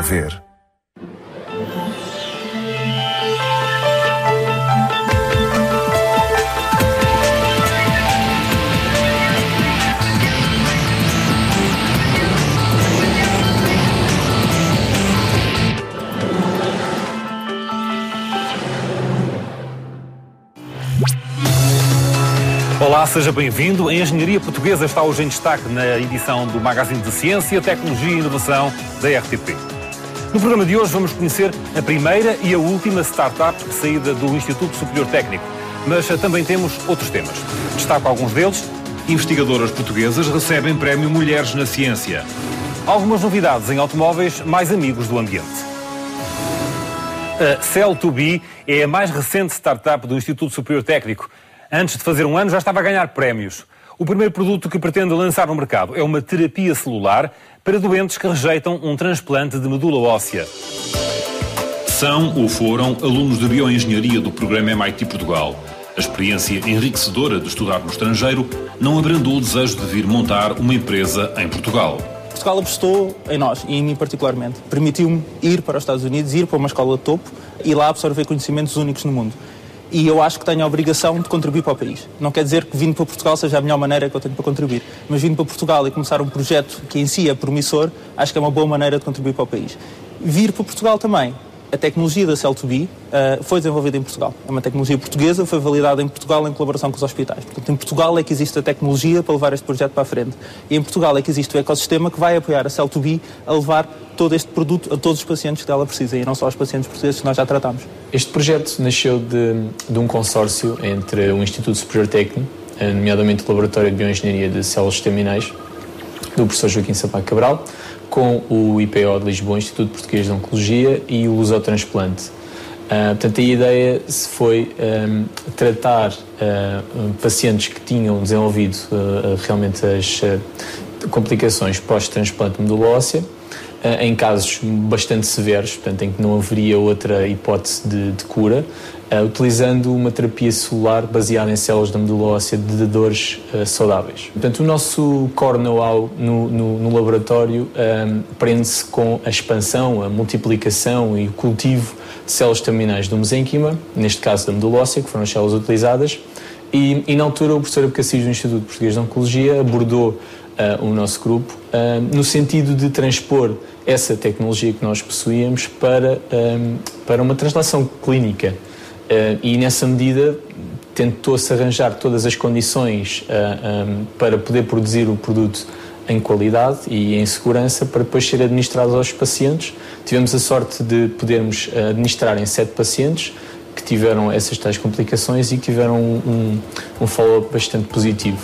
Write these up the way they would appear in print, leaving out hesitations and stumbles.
Quer ver? Olá, seja bem-vindo. A engenharia portuguesa está hoje em destaque na edição do Magazine de Ciência, Tecnologia e Inovação da RTP. No programa de hoje vamos conhecer a primeira e a última startup saída do Instituto Superior Técnico, mas também temos outros temas. Destaco alguns deles. Investigadoras portuguesas recebem prémio Mulheres na Ciência. Algumas novidades em automóveis mais amigos do ambiente. A Cell2B é a mais recente startup do Instituto Superior Técnico. Antes de fazer um ano já estava a ganhar prémios. O primeiro produto que pretende lançar no mercado é uma terapia celular para doentes que rejeitam um transplante de medula óssea. São ou foram alunos de bioengenharia do programa MIT Portugal. A experiência enriquecedora de estudar no estrangeiro não abrandou o desejo de vir montar uma empresa em Portugal. Portugal apostou em nós e em mim particularmente. Permitiu-me ir para os Estados Unidos, ir para uma escola de topo e lá absorver conhecimentos únicos no mundo. E eu acho que tenho a obrigação de contribuir para o país. Não quer dizer que vindo para Portugal seja a melhor maneira que eu tenho para contribuir, mas vindo para Portugal e começar um projeto que em si é promissor, acho que é uma boa maneira de contribuir para o país. Vir para Portugal também. A tecnologia da Cell2B foi desenvolvida em Portugal. É uma tecnologia portuguesa, foi validada em Portugal em colaboração com os hospitais. Portanto, em Portugal é que existe a tecnologia para levar este projeto para a frente. E em Portugal é que existe o ecossistema que vai apoiar a Cell2B a levar todo este produto a todos os pacientes que dela precisam, e não só aos pacientes portugueses que nós já tratamos. Este projeto nasceu de um consórcio entre o Instituto Superior Técnico, nomeadamente o Laboratório de Bioengenharia de Células Estaminais, do professor Joaquim Sampaio Cabral, com o IPO de Lisboa, Instituto Português de Oncologia, e o Lusotransplante. Portanto, a ideia foi tratar pacientes que tinham desenvolvido realmente as complicações pós-transplante de medula óssea, em casos bastante severos, portanto, em que não haveria outra hipótese de cura, utilizando uma terapia celular baseada em células da medula óssea de dadores saudáveis. Portanto, o nosso core know-how no laboratório prende-se com a expansão, a multiplicação e o cultivo de células estaminais do mesênquima, neste caso da medula óssea, que foram as células utilizadas, e na altura o professor Abcacis do Instituto Português de Oncologia abordou o nosso grupo no sentido de transpor essa tecnologia que nós possuíamos para uma translação clínica. E nessa medida tentou-se arranjar todas as condições para poder produzir o produto em qualidade e em segurança para depois ser administrado aos pacientes. Tivemos a sorte de podermos administrar em 7 pacientes que tiveram essas tais complicações e que tiveram um follow-up bastante positivo.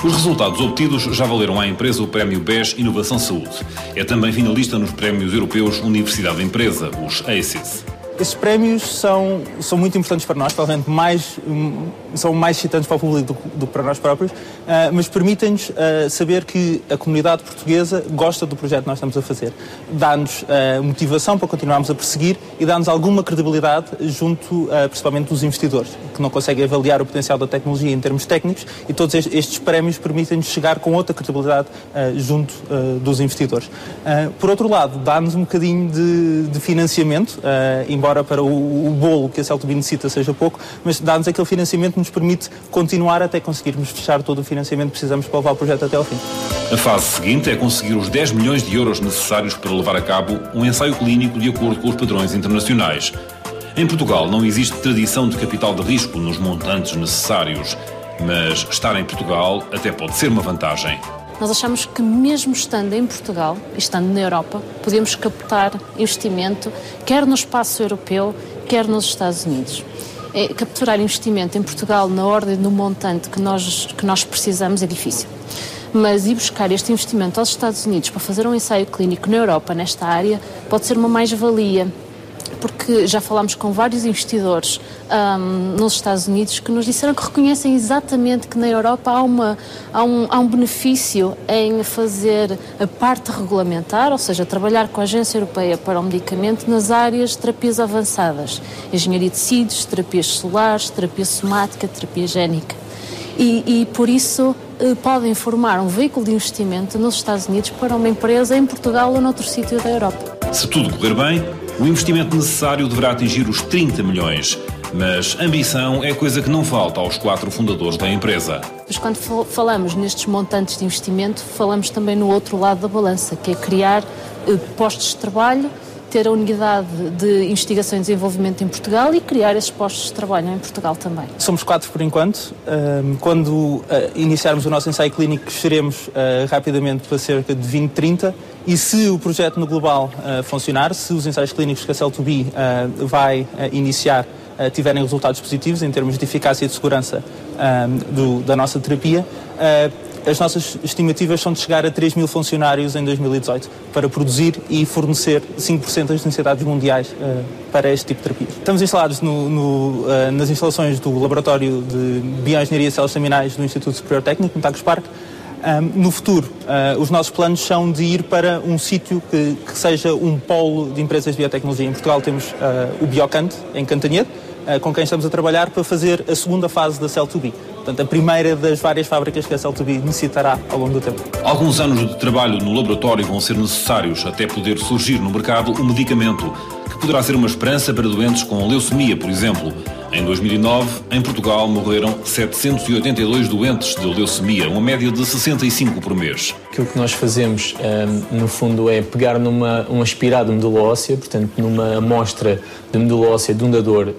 Os resultados obtidos já valeram à empresa o prémio BES Inovação Saúde. É também finalista nos prémios europeus Universidade Empresa, os ACES. Esses prémios são muito importantes para nós, provavelmente são mais excitantes para o público do que para nós próprios, mas permitem-nos saber que a comunidade portuguesa gosta do projeto que nós estamos a fazer. Dá-nos motivação para continuarmos a perseguir e dá-nos alguma credibilidade junto, principalmente, dos investidores, que não conseguem avaliar o potencial da tecnologia em termos técnicos, e todos estes prémios permitem-nos chegar com outra credibilidade junto dos investidores. Por outro lado, dá-nos um bocadinho de financiamento, embora para o bolo que a Cell2B necessita seja pouco, mas dá-nos aquele financiamento que nos permite continuar até conseguirmos fechar todo o financiamento que precisamos para levar o projeto até ao fim. A fase seguinte é conseguir os 10 milhões de euros necessários para levar a cabo um ensaio clínico de acordo com os padrões internacionais. Em Portugal não existe tradição de capital de risco nos montantes necessários, mas estar em Portugal até pode ser uma vantagem. Nós achamos que mesmo estando em Portugal e estando na Europa, podemos captar investimento, quer no espaço europeu, quer nos Estados Unidos. Capturar investimento em Portugal na ordem do montante que nós precisamos é difícil. Mas ir buscar este investimento aos Estados Unidos para fazer um ensaio clínico na Europa, nesta área, pode ser uma mais-valia. Porque já falámos com vários investidores nos Estados Unidos que nos disseram que reconhecem exatamente que na Europa há um benefício em fazer a parte regulamentar, ou seja, trabalhar com a Agência Europeia para o Medicamento nas áreas de terapias avançadas, engenharia de tecidos, terapias celulares, terapia somática, terapia génica. E por isso podem formar um veículo de investimento nos Estados Unidos para uma empresa em Portugal ou noutro sítio da Europa. Se tudo correr bem, o investimento necessário deverá atingir os 30 milhões. Mas ambição é coisa que não falta aos 4 fundadores da empresa. Mas quando falamos nestes montantes de investimento, falamos também no outro lado da balança, que é criar postos de trabalho, ter a unidade de investigação e desenvolvimento em Portugal e criar esses postos de trabalho em Portugal também. Somos 4 por enquanto. Quando iniciarmos o nosso ensaio clínico, cresceremos rapidamente para cerca de 20, 30. E se o projeto no global funcionar, se os ensaios clínicos que a Cell2B vai iniciar tiverem resultados positivos em termos de eficácia e de segurança da nossa terapia, as nossas estimativas são de chegar a 3 mil funcionários em 2018 para produzir e fornecer 5% das necessidades mundiais para este tipo de terapia. Estamos instalados nas instalações do Laboratório de Bioengenharia de Células Estaminais do Instituto Superior Técnico, no Tagus Parque. No futuro, os nossos planos são de ir para um sítio que seja um polo de empresas de biotecnologia. Em Portugal temos o Biocant, em Cantanhede, com quem estamos a trabalhar para fazer a segunda fase da Cell2B. Portanto, a primeira das várias fábricas que a Cell2B necessitará ao longo do tempo. Alguns anos de trabalho no laboratório vão ser necessários até poder surgir no mercado um medicamento que poderá ser uma esperança para doentes com leucemia, por exemplo. Em 2009, em Portugal, morreram 782 doentes de leucemia, uma média de 65 por mês. Aquilo que nós fazemos, no fundo, é pegar um aspirado de medula óssea, portanto, numa amostra de medula óssea de um dador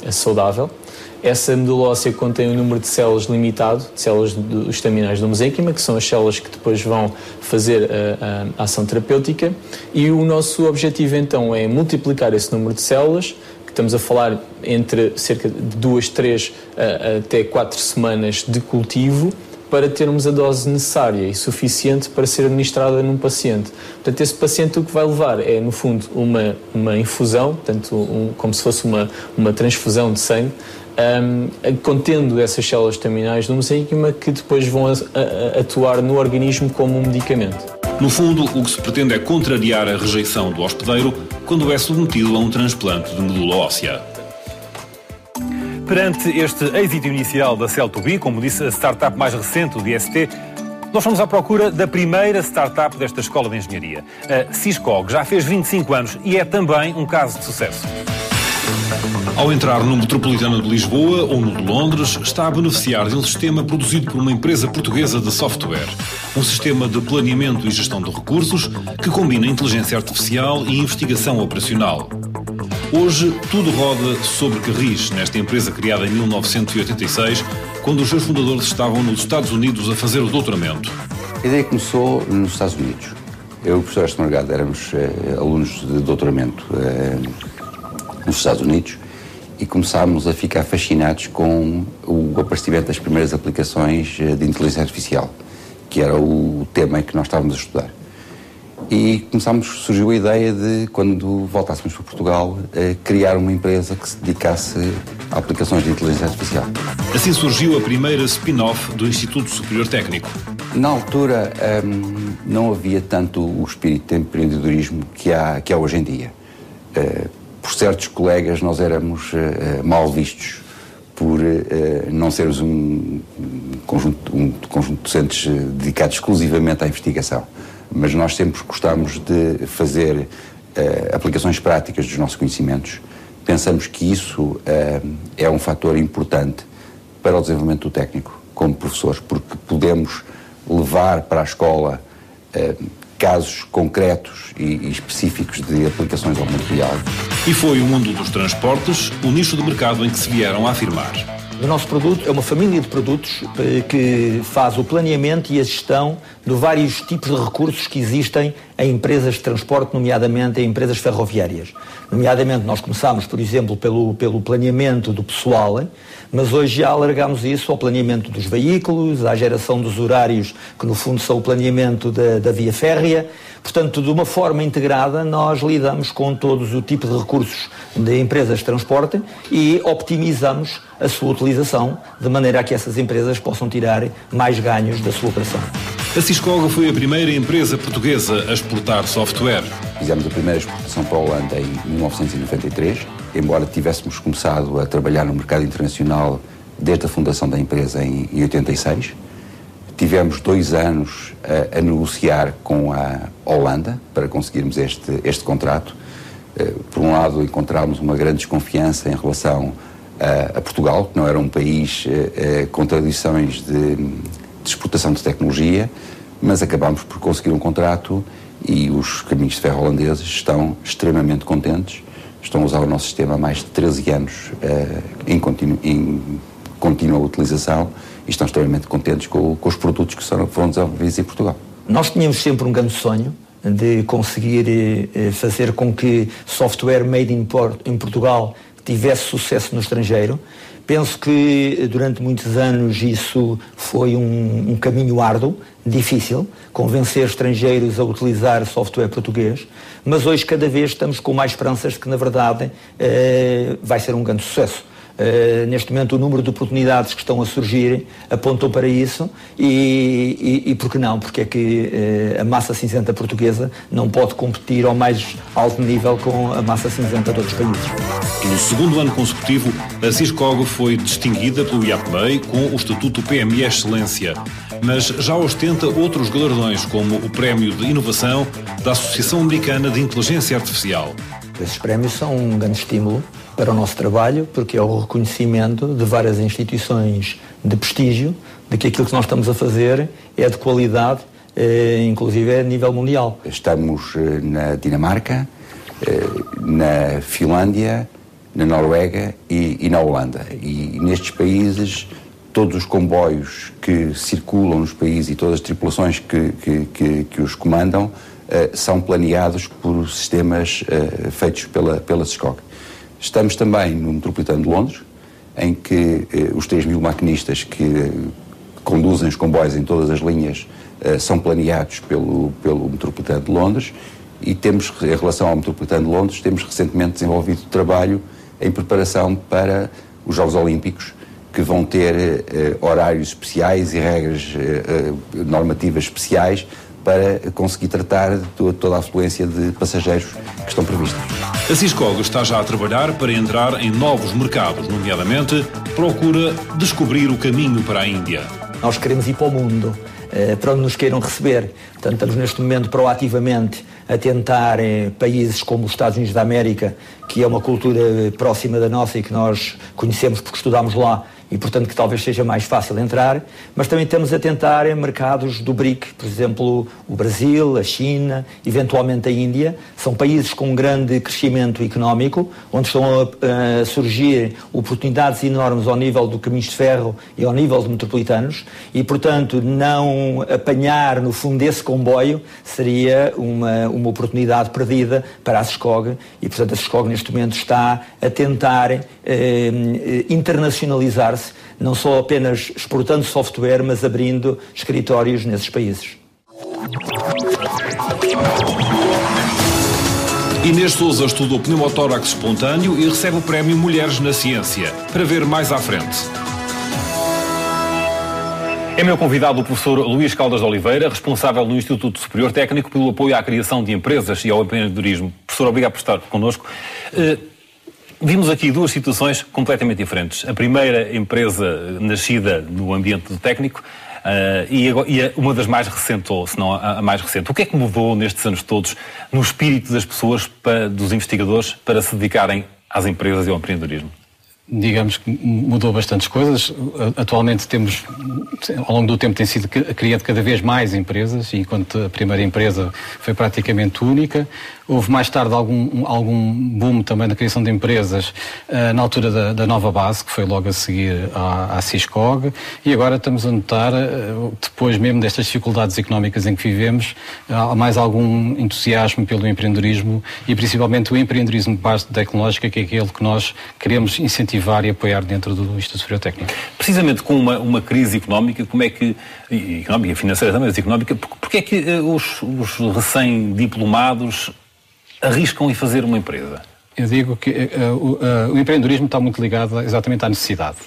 saudável. Essa medula óssea contém um número de células limitado, de células estaminais do mesênquima, que são as células que depois vão fazer a ação terapêutica. E o nosso objetivo, então, é multiplicar esse número de células. Estamos a falar entre cerca de 2, 3 até 4 semanas de cultivo para termos a dose necessária e suficiente para ser administrada num paciente. Portanto, esse paciente o que vai levar é, no fundo, uma infusão, portanto, como se fosse uma transfusão de sangue, contendo essas células estaminais do mesênquima que depois vão atuar no organismo como um medicamento. No fundo, o que se pretende é contrariar a rejeição do hospedeiro quando é submetido a um transplante de medula óssea. Perante este êxito inicial da Cell2B, como disse a startup mais recente, o IST, nós fomos à procura da primeira startup desta escola de engenharia. A Syscog já fez 25 anos e é também um caso de sucesso. Ao entrar no Metropolitano de Lisboa ou no de Londres, está a beneficiar de um sistema produzido por uma empresa portuguesa de software. Um sistema de planeamento e gestão de recursos que combina inteligência artificial e investigação operacional. Hoje, tudo roda sobre carris nesta empresa criada em 1986, quando os seus fundadores estavam nos Estados Unidos a fazer o doutoramento. A ideia começou nos Estados Unidos. Eu e o professor Ernesto Margado éramos alunos de doutoramento nos Estados Unidos e começámos a ficar fascinados com o aparecimento das primeiras aplicações de inteligência artificial, que era o tema que nós estávamos a estudar. E surgiu a ideia de, quando voltássemos para Portugal, criar uma empresa que se dedicasse a aplicações de inteligência artificial. Assim surgiu a primeira spin-off do Instituto Superior Técnico. Na altura, não havia tanto o espírito de empreendedorismo que há hoje em dia. Por certos colegas, nós éramos mal vistos por não sermos um conjunto de docentes dedicados exclusivamente à investigação. Mas nós sempre gostámos de fazer aplicações práticas dos nossos conhecimentos. Pensamos que isso é um fator importante para o desenvolvimento do técnico, como professores, porque podemos levar para a escola casos concretos e específicos de aplicações ao mundo real. E foi o mundo dos transportes o nicho de mercado em que se vieram a afirmar. O nosso produto é uma família de produtos que faz o planeamento e a gestão de vários tipos de recursos que existem em empresas de transporte, nomeadamente em empresas ferroviárias. Nomeadamente, nós começámos, por exemplo, pelo planeamento do pessoal, mas hoje já alargamos isso ao planeamento dos veículos, à geração dos horários, que no fundo são o planeamento da via férrea. Portanto, de uma forma integrada, nós lidamos com todos o tipo de recursos de empresas de transporte e optimizamos a sua utilização, de maneira a que essas empresas possam tirar mais ganhos da sua operação. A Syscog foi a primeira empresa portuguesa a exportar software. Fizemos a primeira exportação para a Holanda em 1993, embora tivéssemos começado a trabalhar no mercado internacional desde a fundação da empresa em 86. tivemos 2 anos a negociar com a Holanda para conseguirmos este contrato. Por um lado, encontramos uma grande desconfiança em relação a Portugal, que não era um país com tradições de exportação de tecnologia, mas acabámos por conseguir um contrato e os caminhos de ferro holandeses estão extremamente contentes. Estão a usar o nosso sistema há mais de 13 anos em contínua utilização e estão extremamente contentes com os produtos que foram desenvolvidos em Portugal. Nós tínhamos sempre um grande sonho de conseguir fazer com que software made in Portugal tivesse sucesso no estrangeiro. Penso que durante muitos anos isso foi um caminho árduo, difícil, convencer estrangeiros a utilizar software português, mas hoje cada vez estamos com mais esperanças de que, na verdade, vai ser um grande sucesso. Neste momento o número de oportunidades que estão a surgir apontam para isso e por que não? Porque é que a massa cinzenta portuguesa não pode competir ao mais alto nível com a massa cinzenta de outros países. No segundo ano consecutivo, a Syscog foi distinguida pelo IAPMEI com o Estatuto PMI Excelência, mas já ostenta outros galardões, como o Prémio de Inovação da Associação Americana de Inteligência Artificial. Esses prémios são um grande estímulo para o nosso trabalho, porque é o reconhecimento de várias instituições de prestígio de que aquilo que nós estamos a fazer é de qualidade, inclusive a nível mundial. Estamos na Dinamarca, na Finlândia, na Noruega e na Holanda. E nestes países, todos os comboios que circulam nos países e todas as tripulações que os comandam são planeados por sistemas feitos pela Syscog. Estamos também no Metropolitano de Londres, em que os 3.000 maquinistas que conduzem os comboios em todas as linhas são planeados pelo Metropolitano de Londres, e temos, em relação ao Metropolitano de Londres, temos recentemente desenvolvido trabalho em preparação para os Jogos Olímpicos, que vão ter horários especiais e regras normativas especiais para conseguir tratar de toda a afluência de passageiros que estão previstos. A Syscog está já a trabalhar para entrar em novos mercados, nomeadamente procura descobrir o caminho para a Índia. Nós queremos ir para o mundo, para onde nos queiram receber. Portanto, estamos neste momento proativamente a tentar países como os Estados Unidos da América, que é uma cultura próxima da nossa e que nós conhecemos porque estudámos lá, e portanto que talvez seja mais fácil entrar, mas também estamos a tentar em mercados do BRIC, por exemplo, o Brasil, a China, eventualmente a Índia. São países com um grande crescimento económico, onde estão a surgir oportunidades enormes ao nível do caminhos de ferro e ao nível de metropolitanos, e portanto não apanhar no fundo desse comboio seria uma oportunidade perdida para a Syscog, e portanto a Syscog neste momento está a tentar internacionalizar-se, não só apenas exportando software, mas abrindo escritórios nesses países. Inês Sousa estudou pneumotórax espontâneo e recebe o prémio Mulheres na Ciência, para ver mais à frente. É meu convidado o professor Luís Caldas de Oliveira, responsável no Instituto Superior Técnico pelo apoio à criação de empresas e ao empreendedorismo. Professor, obrigado por estar connosco. Vimos aqui duas situações completamente diferentes. A primeira empresa nascida no ambiente do técnico e uma das mais recentes, ou se não a mais recente. O que é que mudou nestes anos todos no espírito das pessoas, dos investigadores, para se dedicarem às empresas e ao empreendedorismo? Digamos que mudou bastantes coisas. Atualmente temos, ao longo do tempo, tem sido criado cada vez mais empresas, e enquanto a primeira empresa foi praticamente única. Houve mais tarde algum boom também na criação de empresas na altura da nova base, que foi logo a seguir à Syscog, e agora estamos a notar, depois mesmo destas dificuldades económicas em que vivemos, há mais algum entusiasmo pelo empreendedorismo, e principalmente o empreendedorismo de base tecnológica, que é aquele que nós queremos incentivar e apoiar dentro do Instituto Superior Técnico. Precisamente com uma crise económica, como é que, económica, financeira também, mas económica, porque é que os recém-diplomados arriscam em fazer uma empresa? Eu digo que o empreendedorismo está muito ligado exatamente à necessidade.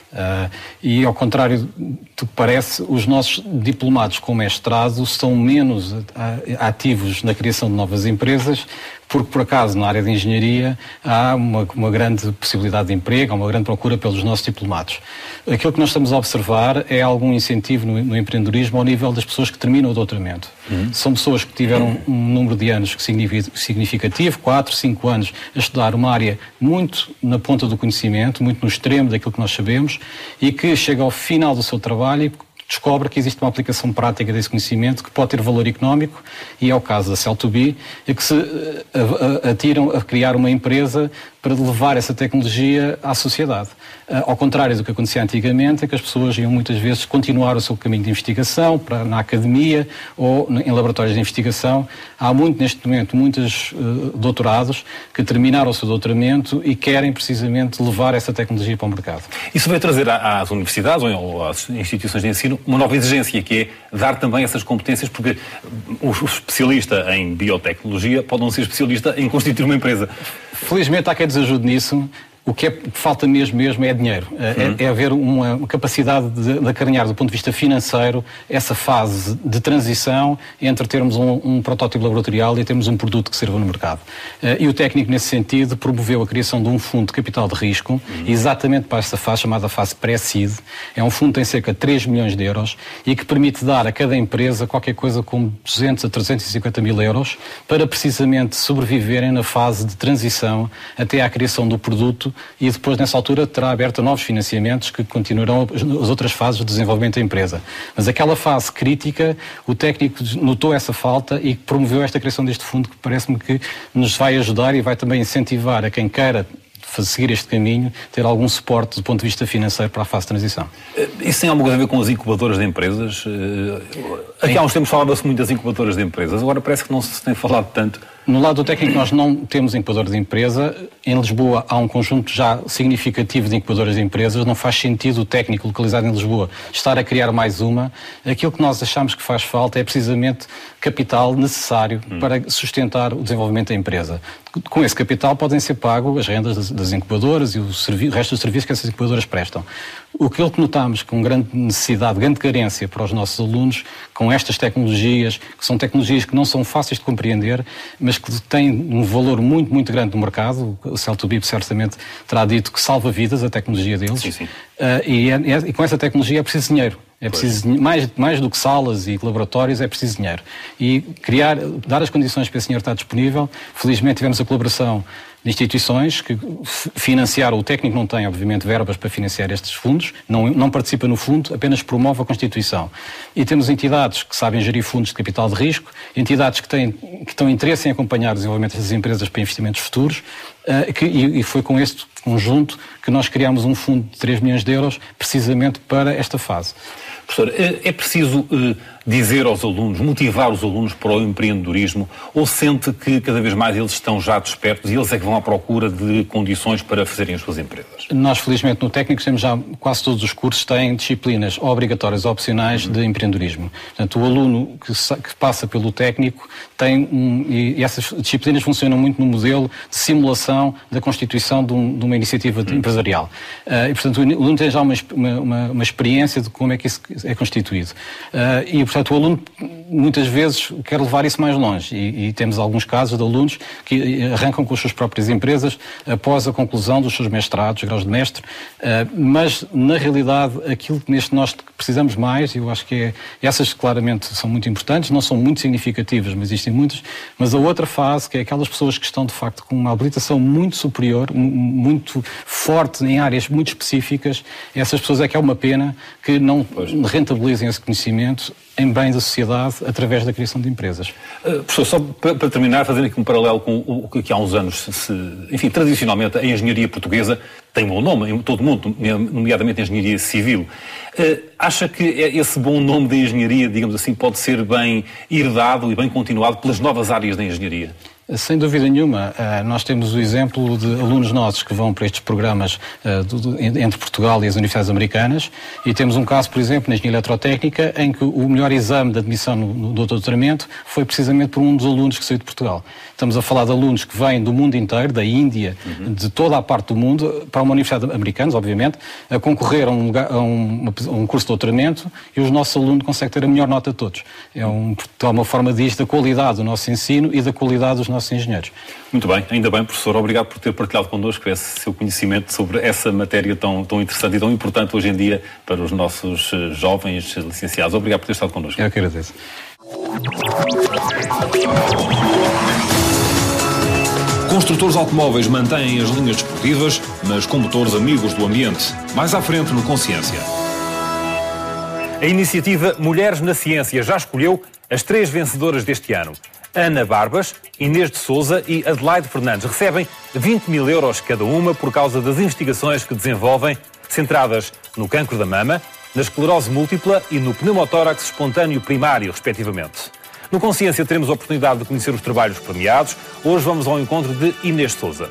E, ao contrário do que parece, os nossos diplomados com mestrado são menos ativos na criação de novas empresas, porque por acaso na área de engenharia há uma grande possibilidade de emprego, há uma grande procura pelos nossos diplomados. Aquilo que nós estamos a observar é algum incentivo no empreendedorismo ao nível das pessoas que terminam o doutoramento. São pessoas que tiveram um número de anos significativo, 4, 5 anos, a estudar uma área muito na ponta do conhecimento, muito no extremo daquilo que nós sabemos, e que chega ao final do seu trabalho e descobre que existe uma aplicação prática desse conhecimento que pode ter valor económico, e é o caso da Cell2B, e que se atiram a criar uma empresa para levar essa tecnologia à sociedade. Ao contrário do que acontecia antigamente, é que as pessoas iam muitas vezes continuar o seu caminho de investigação na academia ou em laboratórios de investigação. Há neste momento muitos doutorados que terminaram o seu doutoramento e querem precisamente levar essa tecnologia para o mercado. Isso vai trazer às universidades ou às instituições de ensino uma nova exigência, que é dar também essas competências, porque o especialista em biotecnologia pode não ser especialista em constituir uma empresa. Felizmente há quem desajude nisso. O que falta mesmo é dinheiro. É haver uma capacidade de acarinhar do ponto de vista financeiro essa fase de transição entre termos um protótipo laboratorial e termos um produto que sirva no mercado. E o técnico, nesse sentido, promoveu a criação de um fundo de capital de risco, exatamente para essa fase, chamada fase pré-seed. É um fundo que tem cerca de 3 milhões de euros e que permite dar a cada empresa qualquer coisa como 200 a 350 mil euros para precisamente sobreviverem na fase de transição até à criação do produto, e depois, nessa altura, terá aberto novos financiamentos que continuarão as outras fases de desenvolvimento da empresa. Mas aquela fase crítica, o técnico notou essa falta e promoveu esta criação deste fundo, que parece-me que nos vai ajudar e vai também incentivar a quem queira seguir este caminho, ter algum suporte do ponto de vista financeiro para a fase de transição. Isso tem alguma coisa a ver com as incubadoras de empresas? Aqui há uns tempos falava-se muito das incubadoras de empresas, agora parece que não se tem falado tanto. No lado do técnico nós não temos incubador de empresa. Em Lisboa há um conjunto já significativo de incubadoras de empresas. Não faz sentido o técnico localizado em Lisboa estar a criar mais uma. Aquilo que nós achamos que faz falta é precisamente capital necessário para sustentar o desenvolvimento da empresa. Com esse capital podem ser pagos as rendas das incubadoras e o resto dos serviços que essas incubadoras prestam. Aquilo que notamos com grande necessidade, grande carência para os nossos alunos, com estas tecnologias, que são tecnologias que não são fáceis de compreender, mas que têm um valor muito, muito grande no mercado. O Cell2B certamente terá dito que salva vidas a tecnologia deles. Sim. E com essa tecnologia é preciso dinheiro. É preciso, mais do que salas e laboratórios, é preciso dinheiro. E dar as condições para esse dinheiro estar disponível. Felizmente tivemos a colaboração de instituições que financiaram. O técnico não tem, obviamente, verbas para financiar estes fundos, não participa no fundo, apenas promove a constituição. E temos entidades que sabem gerir fundos de capital de risco, entidades que têm interesse em acompanhar o desenvolvimento dessas empresas para investimentos futuros, e foi com este conjunto que nós criámos um fundo de 3 milhões de euros precisamente para esta fase. Professor, é preciso dizer aos alunos, motivar os alunos para o empreendedorismo, ou sente que cada vez mais eles estão já despertos e eles é que vão à procura de condições para fazerem as suas empresas? Nós, felizmente, no técnico temos já quase todos os cursos têm disciplinas obrigatórias ou opcionais de empreendedorismo. Portanto, o aluno que passa pelo técnico tem e essas disciplinas funcionam muito no modelo de simulação da constituição de uma iniciativa empresarial. E, portanto, o aluno tem já uma experiência de como é que isso é constituído. E, portanto, o aluno muitas vezes quer levar isso mais longe e temos alguns casos de alunos que arrancam com as suas próprias empresas após a conclusão dos seus mestrados, graus de mestre, mas na realidade aquilo que nós precisamos mais, e eu acho que essas claramente são muito importantes, não são muito significativas, mas existem muitas, mas a outra fase, que é aquelas pessoas que estão de facto com uma habilitação muito superior, muito forte em áreas muito específicas, essas pessoas é que é uma pena que não rentabilizem esse conhecimento em bem da sociedade através da criação de empresas. Professor, só para terminar, fazendo aqui um paralelo com o que há uns anos, enfim, tradicionalmente a engenharia portuguesa tem um bom nome em todo o mundo, nomeadamente a engenharia civil. Acha que esse bom nome da engenharia, digamos assim, pode ser bem herdado e bem continuado pelas novas áreas da engenharia? Sem dúvida nenhuma. Nós temos o exemplo de alunos nossos que vão para estes programas entre Portugal e as universidades americanas, e temos um caso, por exemplo, na engenharia eletrotécnica, em que o melhor exame de admissão no doutoramento foi precisamente por um dos alunos que saiu de Portugal. Estamos a falar de alunos que vêm do mundo inteiro, da Índia, de toda a parte do mundo, para uma universidade americana, obviamente, a concorrer a um curso de doutoramento, e os nossos alunos conseguem ter a melhor nota de todos. É uma forma de dizer da qualidade do nosso ensino e da qualidade dos nossos nossos engenheiros. Muito bem, ainda bem, professor. Obrigado por ter partilhado connosco esse seu conhecimento sobre essa matéria tão interessante e tão importante hoje em dia para os nossos jovens licenciados. Obrigado por ter estado connosco. Eu que agradeço. Construtores automóveis mantêm as linhas desportivas, mas com motores amigos do ambiente. Mais à frente no Consciência. A iniciativa Mulheres na Ciência já escolheu as 3 vencedoras deste ano. Ana Barbas, Inês de Souza e Adelaide Fernandes recebem 20 mil euros cada uma por causa das investigações que desenvolvem, centradas no cancro da mama, na esclerose múltipla e no pneumotórax espontâneo primário, respectivamente. No Consciência teremos a oportunidade de conhecer os trabalhos premiados. Hoje vamos ao encontro de Inês de Souza.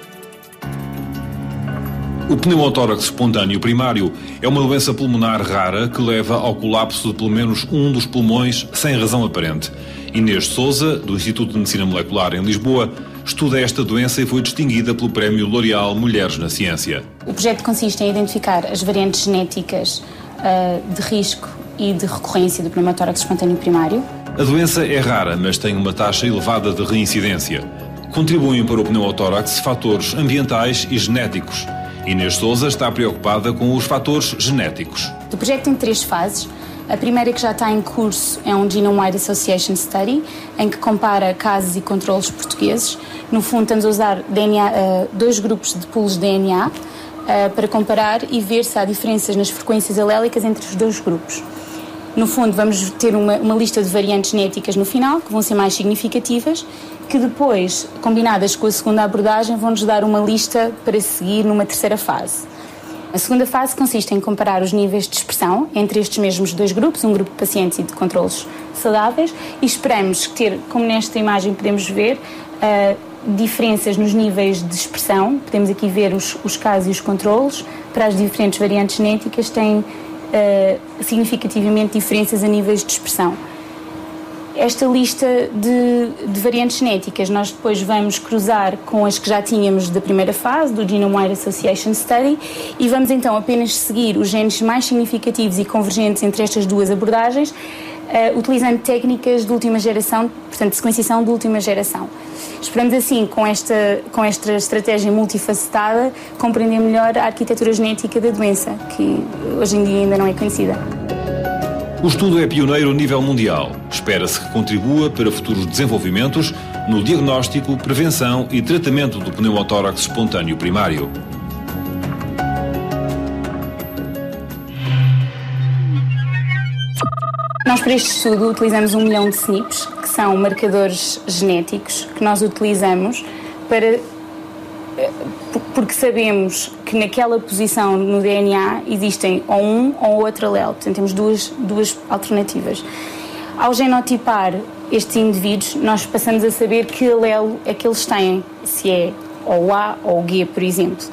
O pneumotórax espontâneo primário é uma doença pulmonar rara que leva ao colapso de pelo menos um dos pulmões sem razão aparente. Inês de Souza, do Instituto de Medicina Molecular em Lisboa, estuda esta doença e foi distinguida pelo Prémio L'Oréal Mulheres na Ciência. O projeto consiste em identificar as variantes genéticas de risco e de recorrência do pneumotórax espontâneo primário. A doença é rara, mas tem uma taxa elevada de reincidência. Contribuem para o pneumotórax fatores ambientais e genéticos. Inês de Souza está preocupada com os fatores genéticos. O projeto tem 3 fases. A primeira, que já está em curso, é um Genome-Wide Association Study, em que compara casos e controlos portugueses. No fundo, estamos a usar DNA, 2 grupos de pools de DNA para comparar e ver se há diferenças nas frequências alélicas entre os 2 grupos. No fundo, vamos ter uma lista de variantes genéticas no final, que vão ser mais significativas, que depois, combinadas com a segunda abordagem, vão-nos dar uma lista para seguir numa terceira fase. A segunda fase consiste em comparar os níveis de expressão entre estes mesmos 2 grupos, um grupo de pacientes e de controlos saudáveis, e esperamos ter, como nesta imagem podemos ver, diferenças nos níveis de expressão. Podemos aqui ver os casos e os controlos. Para as diferentes variantes genéticas têm significativamente diferenças a níveis de expressão. Esta lista de variantes genéticas nós depois vamos cruzar com as que já tínhamos da primeira fase, do Genome-Wide Association Study, e vamos então apenas seguir os genes mais significativos e convergentes entre estas 2 abordagens, utilizando técnicas de última geração, portanto, sequenciação de última geração. Esperamos assim, com esta estratégia multifacetada, compreender melhor a arquitetura genética da doença, que hoje em dia ainda não é conhecida. O estudo é pioneiro a nível mundial. Espera-se que contribua para futuros desenvolvimentos no diagnóstico, prevenção e tratamento do pneumotórax espontâneo primário. Nós, para este estudo, utilizamos 1 milhão de SNPs, que são marcadores genéticos que nós utilizamos porque sabemos que naquela posição no DNA existem ou um ou outro alelo. Portanto, temos duas alternativas. Ao genotipar estes indivíduos, nós passamos a saber que alelo é que eles têm, se é ou o A ou o G, por exemplo.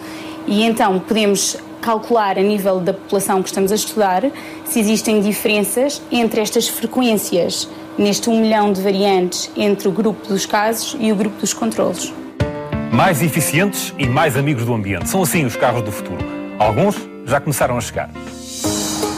E então podemos calcular a nível da população que estamos a estudar se existem diferenças entre estas frequências neste 1 milhão de variantes entre o grupo dos casos e o grupo dos controlos. Mais eficientes e mais amigos do ambiente. São assim os carros do futuro. Alguns já começaram a chegar.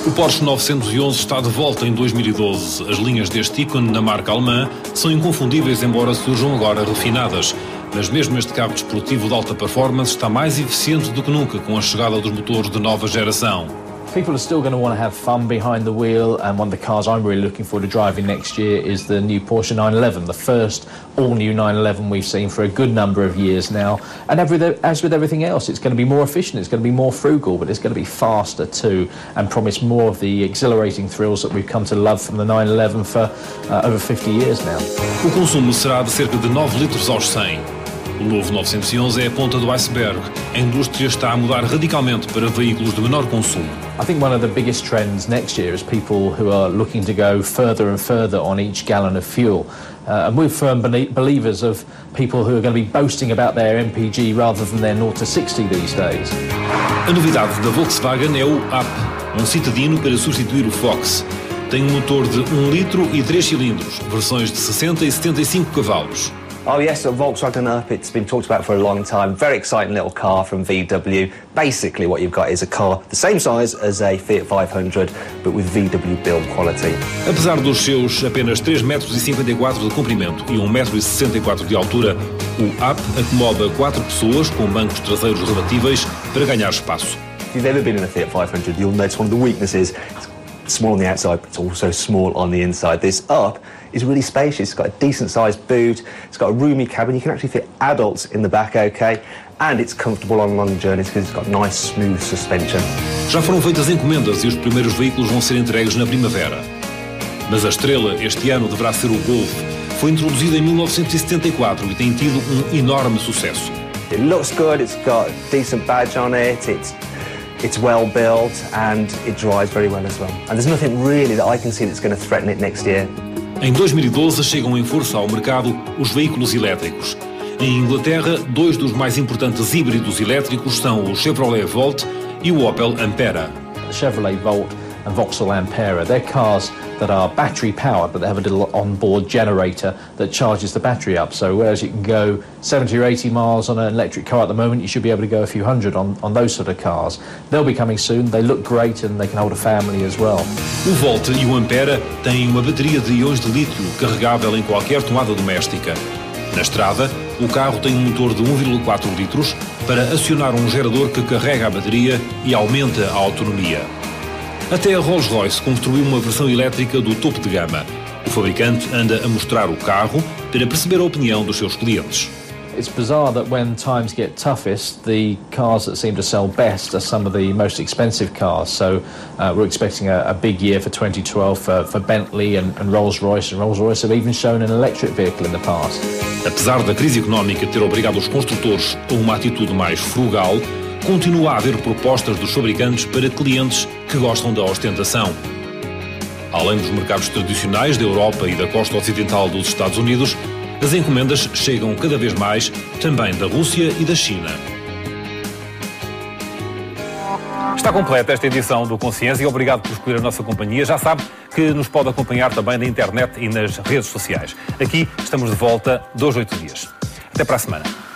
O Porsche 911 está de volta em 2012. As linhas deste ícone na marca alemã são inconfundíveis, embora surjam agora refinadas. Mas mesmo este carro desportivo de alta performance está mais eficiente do que nunca com a chegada dos motores de nova geração. People are still going to want to have fun behind the wheel, and one of the cars I'm really looking forward to driving next year is the new Porsche 911, the first all-new 911 we've seen for a good number of years now. And as with everything else, it's going to be more efficient, it's going to be more frugal, but it's going to be faster too, and promise more of the exhilarating thrills that we've come to love from the 911 for over 50 years now. O consumo será de cerca de 9 litros aos 100. O novo 911 é a ponta do iceberg. A indústria está a mudar radicalmente para veículos de menor consumo. I think one of the biggest trends next year is people who are looking to go further and further on each gallon of fuel. And we're firm believers of people who are going to be boasting about their MPG rather than their 0 to 60 these days. A novidade da Volkswagen é o Up, um citadino para substituir o Fox. Tem um motor de 1 litro e 3 cilindros, versões de 60 e 75 cavalos. Oh yes, the Volkswagen Up, it's been talked about for a long time. Very exciting little car from VW. Basically what you've got is a car the same size as a Fiat 500, but with VW build quality. Apesar dos seus apenas 3,54 metros de comprimento e 1,64 metro de altura, o Up acomoda 4 pessoas com bancos traseiros rebatíveis para ganhar espaço. If you've ever been in a Fiat 500, you'll notice one of the weaknesses. It's small on the outside, but it's also small on the inside. This Up is really spacious. It's got a decent-sized boot. It's got a roomy cabin. You can actually fit adults in the back, okay? And it's comfortable on long journeys because it's got nice, smooth suspension. Já foram feitas encomendas e os primeiros veículos vão ser entregues na primavera. Mas a estrela este ano deverá ser o Golf. Foi introduzido em 1974 e tem tido um enorme sucesso. It looks good. It's got a decent badge on it. It's well built and it drives very well as well. And there's nothing really that I can see that's going to threaten it next year. Em 2012 chegam em força ao mercado os veículos elétricos. Em Inglaterra, 2 dos mais importantes híbridos elétricos são o Chevrolet Volt e o Opel Ampera. The Chevrolet Volt and Vauxhall Ampera, they're cars that are battery powered, but they have a little on-board generator that charges the battery up. So whereas you can go 70 or 80 miles on an electric car at the moment, you should be able to go a few hundred on those sort of cars. They'll be coming soon. They look great and they can hold a family as well. O Volt e o Ampera têm uma bateria de íons de lítio carregável em qualquer tomada doméstica. Na estrada, o carro tem um motor de 1,4 litros para acionar um gerador que carrega a bateria e aumenta a autonomia. Até a Rolls-Royce construiu uma versão elétrica do topo de gama. O fabricante anda a mostrar o carro para perceber a opinião dos seus clientes. It's bizarre that when times get toughest, the cars that seem to sell best are some of the most expensive cars. So we're expecting a big year for 2012 for Bentley and Rolls-Royce. And Rolls-Royce have even shown an electric vehicle in the past. Apesar da crise económica ter obrigado os construtores a uma atitude mais frugal, continua a haver propostas dos fabricantes para clientes que gostam da ostentação. Além dos mercados tradicionais da Europa e da costa ocidental dos Estados Unidos, as encomendas chegam cada vez mais também da Rússia e da China. Está completa esta edição do Consciência e obrigado por escolher a nossa companhia. Já sabe que nos pode acompanhar também na internet e nas redes sociais. Aqui estamos de volta 2 a 8 dias. Até para a semana.